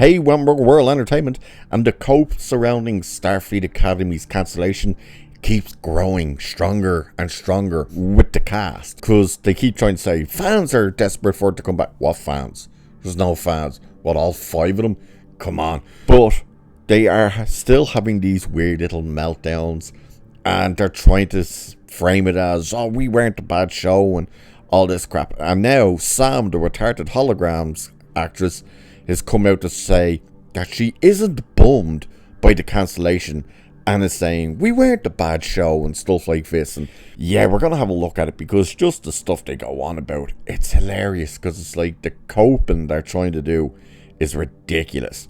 Hey, World Entertainment, and the cope surrounding Starfleet Academy's cancellation keeps growing stronger and stronger with the cast, because they keep trying to say fans are desperate for it to come back. What fans? There's no fans. What, all 5 of them? Come on. But they are still having these weird little meltdowns, and they're trying to frame it as, oh, we weren't a bad show and all this crap. And now Sam, the retarded holograms actress, has come out to say that she isn't bummed by the cancellation and is saying we weren't a bad show and stuff like this. And yeah, we're gonna have a look at it, because just the stuff they go on about, it's hilarious, because it's like the coping they're trying to do is ridiculous.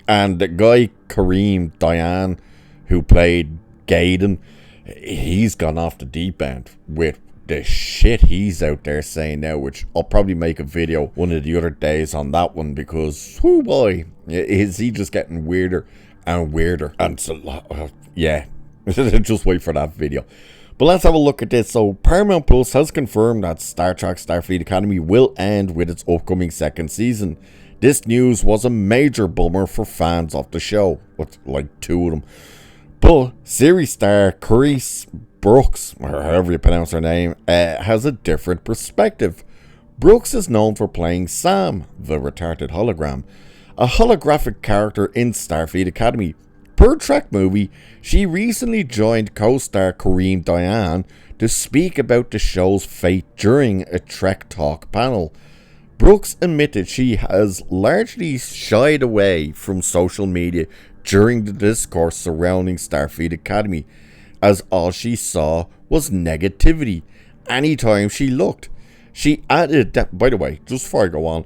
And the guy Kareem Diane, who played Gaiden, he's gone off the deep end with the shit he's out there saying now, which I'll probably make a video one of the other days on that one, because oh boy, is he just getting weirder and weirder. And so, yeah, just wait for that video. But let's have a look at this. So Paramount Plus has confirmed that Star Trek Starfleet Academy will end with its upcoming 2nd season. This news was a major bummer for fans of the show, with like 2 of them. But series star Carice Brooks, or however you pronounce her name, has a different perspective. Brooks is known for playing Sam, the retarded hologram, a holographic character in Starfleet Academy. Per Trek movie, she recently joined co-star Kareem Diane to speak about the show's fate during a Trek Talk panel. Brooks admitted she has largely shied away from social media during the discourse surrounding Starfleet Academy, as all she saw was negativity anytime she looked. She added that, by the way, just before I go on,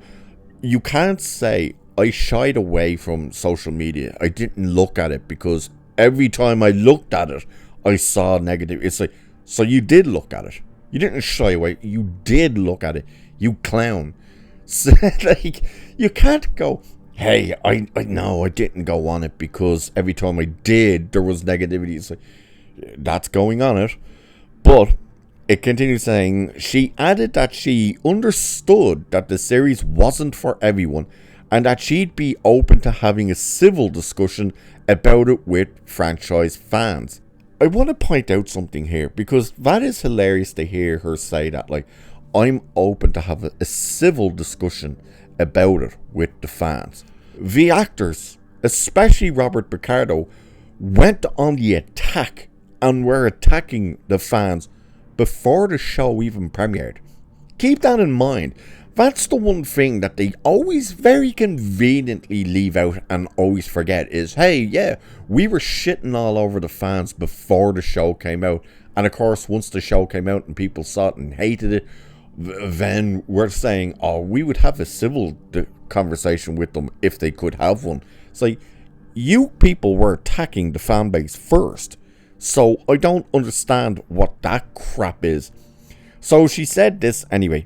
you can't say I shied away from social media. I didn't look at it, because every time I looked at it, I saw negative. It's like, so you did look at it. You didn't shy away. You did look at it. You clown. So, like, you can't go, hey, I know I didn't go on it because every time I did, there was negativity. It's like, that's going on it. But it continues saying, she added that she understood that the series wasn't for everyone, and that she'd be open to having a civil discussion about it with franchise fans. I want to point out something here, because that is hilarious to hear her say that, like, I'm open to have a civil discussion about it with the fans. The actors, especially Robert Picardo, went on the attack and were attacking the fans before the show even premiered. Keep that in mind. That's the one thing that they always very conveniently leave out and always forget is, hey, yeah, we were shitting all over the fans before the show came out. And of course, once the show came out and people saw it and hated it, then we're saying, oh, we would have a civil conversation with them if they could have one. It's like, you people were attacking the fan base first. So I don't understand what that crap is. So she said this anyway.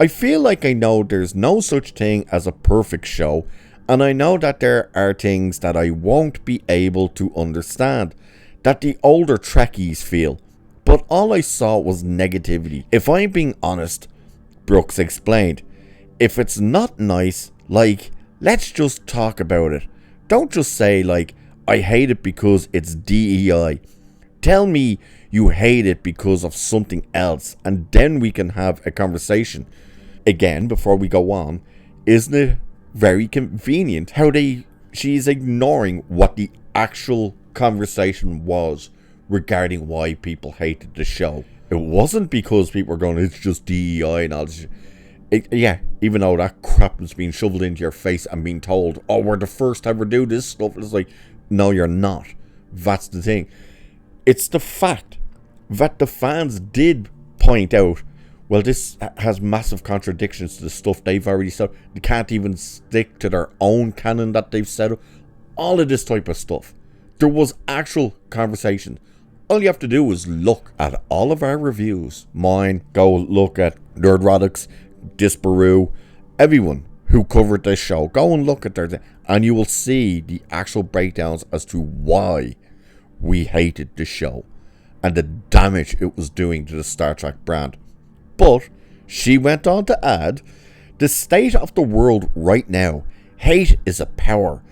I feel like I know there's no such thing as a perfect show, and I know that there are things that I won't be able to understand, that the older Trekkies feel. But all I saw was negativity. If I'm being honest, Brooks explained, if it's not nice, like, let's just talk about it. Don't just say, like, I hate it because it's DEI. Tell me you hate it because of something else, and then we can have a conversation. Again, before we go on, isn't it very convenient how she's ignoring what the actual conversation was regarding why people hated the show. It wasn't because people were going, it's just DEI and all this. Yeah, even though that crap is being shoveled into your face and being told, oh, we're the first to ever do this stuff. It's like, no, you're not. That's the thing. It's the fact that the fans did point out, well, this has massive contradictions to the stuff they've already said. They can't even stick to their own canon that they've set up. All of this type of stuff. There was actual conversation. All you have to do is look at all of our reviews. Mine, go look at Nerdrotics, Disparu, everyone who covered this show. Go and look at their, and you will see the actual breakdowns as to why we hated the show and the damage it was doing to the Star Trek brand. But she went on to add, the state of the world right now Hate is a power.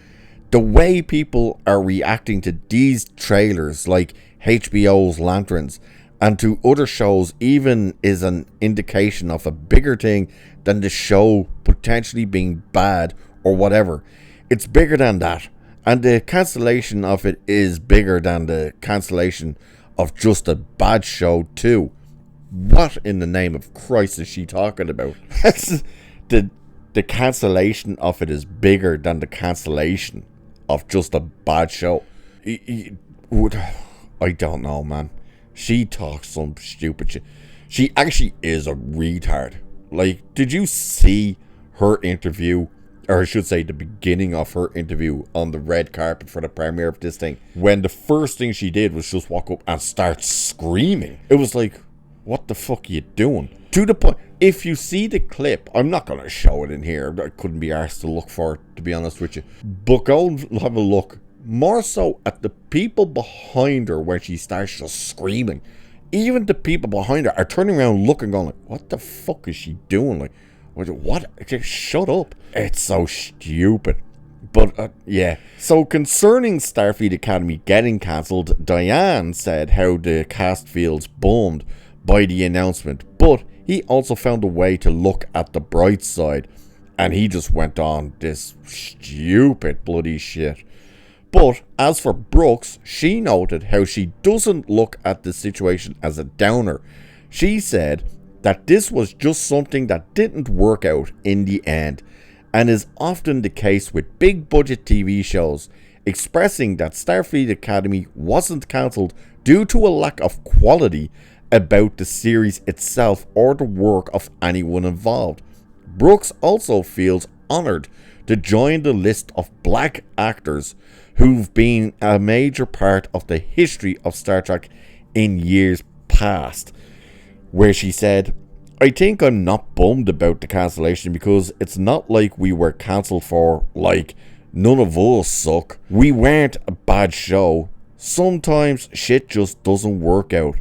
The way people are reacting to these trailers, like HBO's Lanterns, and to other shows, even is an indication of a bigger thing than the show potentially being bad or whatever. It's bigger than that. And the cancellation of it is bigger than the cancellation of just a bad show too. What in the name of Christ is she talking about? The cancellation of it is bigger than the cancellation of just a bad show. I don't know, man. She talks some stupid shit. She actually is a retard. Like, did you see her interview? Or I should say the beginning of her interview on the red carpet for the premiere of this thing. When the first thing she did was just walk up and start screaming. It was like, what the fuck are you doing? To the point, if you see the clip, I'm not going to show it in here. I couldn't be arsed to look for it, to be honest with you. But go and have a look. More so at the people behind her when she starts just screaming. Even the people behind her are turning around looking, going like, what the fuck is she doing? Like, what? Just shut up. It's so stupid. But, yeah. So, concerning Starfleet Academy getting cancelled, Diane said how the cast feels bummed by the announcement. But he also found a way to look at the bright side. And he just went on this stupid bloody shit. But as for Brooks, she noted how she doesn't look at the situation as a downer. She said that this was just something that didn't work out in the end, and is often the case with big budget TV shows, expressing that Starfleet Academy wasn't cancelled due to a lack of quality about the series itself or the work of anyone involved. Brooks also feels honoured to join the list of black actors who've been a major part of the history of Star Trek in years past, where she said, I think I'm not bummed about the cancellation because it's not like we were cancelled for, like, none of us suck. We weren't a bad show. Sometimes shit just doesn't work out.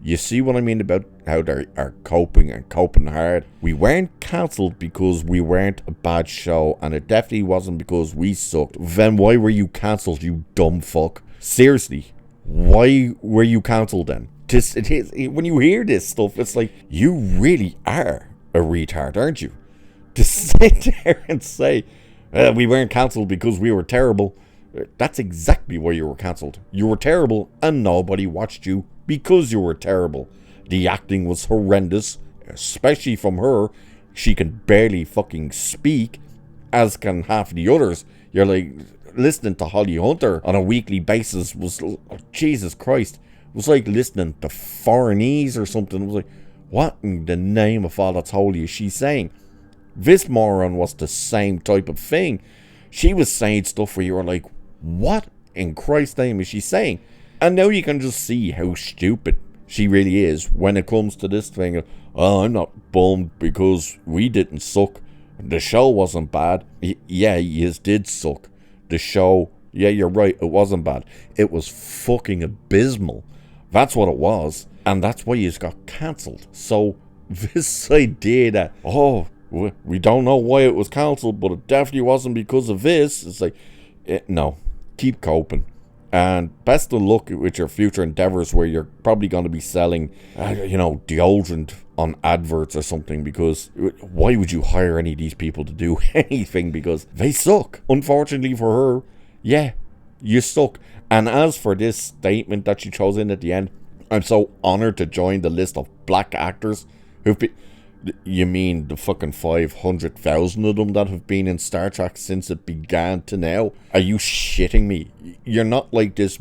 You see what I mean about how they are coping and coping hard? We weren't cancelled because we weren't a bad show, and it definitely wasn't because we sucked. Then why were you cancelled, you dumb fuck? Seriously, why were you cancelled then? When you hear this stuff, it's like, you really are a retard, aren't you? To sit there and say, we weren't cancelled because we were terrible. That's exactly why you were cancelled. You were terrible and nobody watched you because you were terrible. The acting was horrendous, especially from her. She can barely fucking speak, as can half the others. You're like, listening to Holly Hunter on a weekly basis was, Jesus Christ, it was like listening to Foreignese or something. It was like, what in the name of all that's holy is she saying? This moron was the same type of thing. She was saying stuff where you were like, what in Christ's name is she saying? And now you can just see how stupid she really is when it comes to this thing. Oh, I'm not bummed because we didn't suck. The show wasn't bad. Yeah, you did suck. The show, yeah, you're right, it wasn't bad. It was fucking abysmal. That's what it was. And that's why you got cancelled. So this idea that, oh, we don't know why it was cancelled, but it definitely wasn't because of this. It's like, no, keep coping. And best of luck with your future endeavours where you're probably going to be selling, deodorant on adverts or something, because why would you hire any of these people to do anything? Because they suck. Unfortunately for her, yeah, you suck. And as for this statement that she chose in at the end, I'm so honoured to join the list of black actors who've been... You mean the fucking 500,000 of them that have been in Star Trek since it began to now? Are you shitting me? You're not like this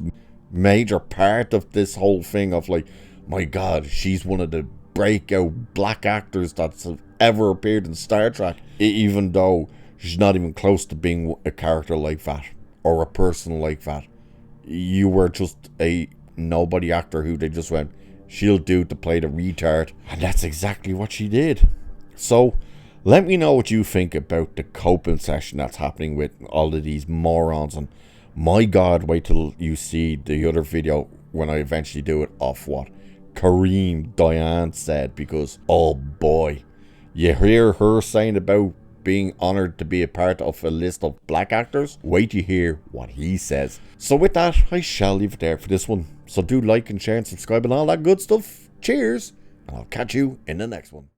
major part of this whole thing of like, my God, she's one of the breakout black actors that's ever appeared in Star Trek, even though she's not even close to being a character like that or a person like that. You were just a nobody actor who they just went, she'll do to play the retard. And that's exactly what she did. So, let me know what you think about the coping session that's happening with all of these morons. And my God, wait till you see the other video when I eventually do it of what Diane said. Because, oh boy, you hear her saying about being honoured to be a part of a list of black actors. Wait to hear what he says. So with that, I shall leave it there for this one. So do like and share and subscribe and all that good stuff. Cheers, and I'll catch you in the next one.